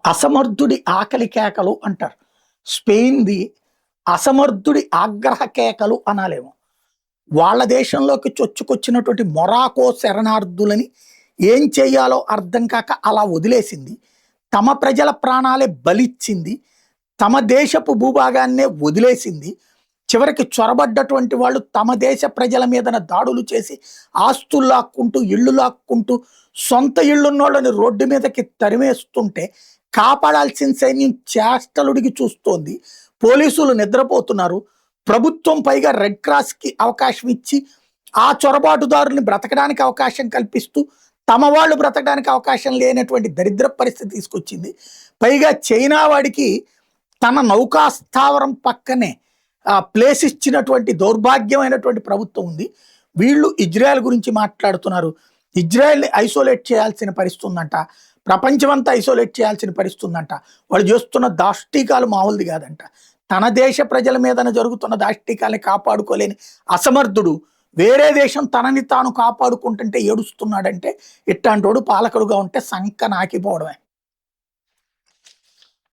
అసమర్థుడి ఆకలి కేకలు అంటారు. స్పెయిన్‌ది అసమర్థుడి ఆగ్రహ కేకలు అనాలేమో. వాళ్ళ దేశంలోకి చొచ్చుకొచ్చినటువంటి మొరాకో శరణార్థులని ఏం చేయాలో అర్థం కాక అలా వదిలేసింది. తమ ప్రజల ప్రాణాలే బలిచ్చింది. తమ దేశపు భూభాగాన్నే వదిలేసింది. చివరికి చొరబడ్డటువంటి వాళ్ళు తమ దేశ ప్రజల మీదన దాడులు చేసి ఆస్తులు లాక్కుంటూ, ఇళ్ళు లాక్కుంటూ, సొంత ఇళ్ళున్నోళ్ళని రోడ్డు మీదకి తరిమేస్తుంటే కాపాడాల్సిన సైన్యం చేష్టలుడిగి చూస్తోంది. పోలీసులు నిద్రపోతున్నారు. ప్రభుత్వం పైగా రెడ్ క్రాస్‌కి అవకాశం ఇచ్చి, ఆ చొరబాటుదారుల్ని బ్రతకడానికి అవకాశం కల్పిస్తూ, తమ వాళ్ళు బ్రతకడానికి అవకాశం లేనటువంటి దరిద్ర పరిస్థితి తీసుకొచ్చింది. పైగా చైనా వాడికి తన నౌకా స్థావరం పక్కనే ప్లేస్ ఇచ్చినటువంటి దౌర్భాగ్యమైనటువంటి ప్రభుత్వం ఉంది. వీళ్ళు ఇజ్రాయెల్ గురించి మాట్లాడుతున్నారు. ఇజ్రాయెల్‌ని ఐసోలేట్ చేయాల్సిన పరిస్థితి ఉందంట. ప్రపంచమంతా ఐసోలేట్ చేయాల్సిన పరిస్థితి ఉందంట. వాళ్ళు చేస్తున్న దాష్టీకాలు మామూలుది కాదంట. తన దేశ ప్రజల మీదన జరుగుతున్న దాష్టీకాల్ని కాపాడుకోలేని అసమర్థుడు వేరే దేశం తనని తాను కాపాడుకుంటుంటే ఏడుస్తున్నాడంటే, ఇట్టాంటోడు పాలకుడుగా ఉంటే సంక నాకిపోవడమే.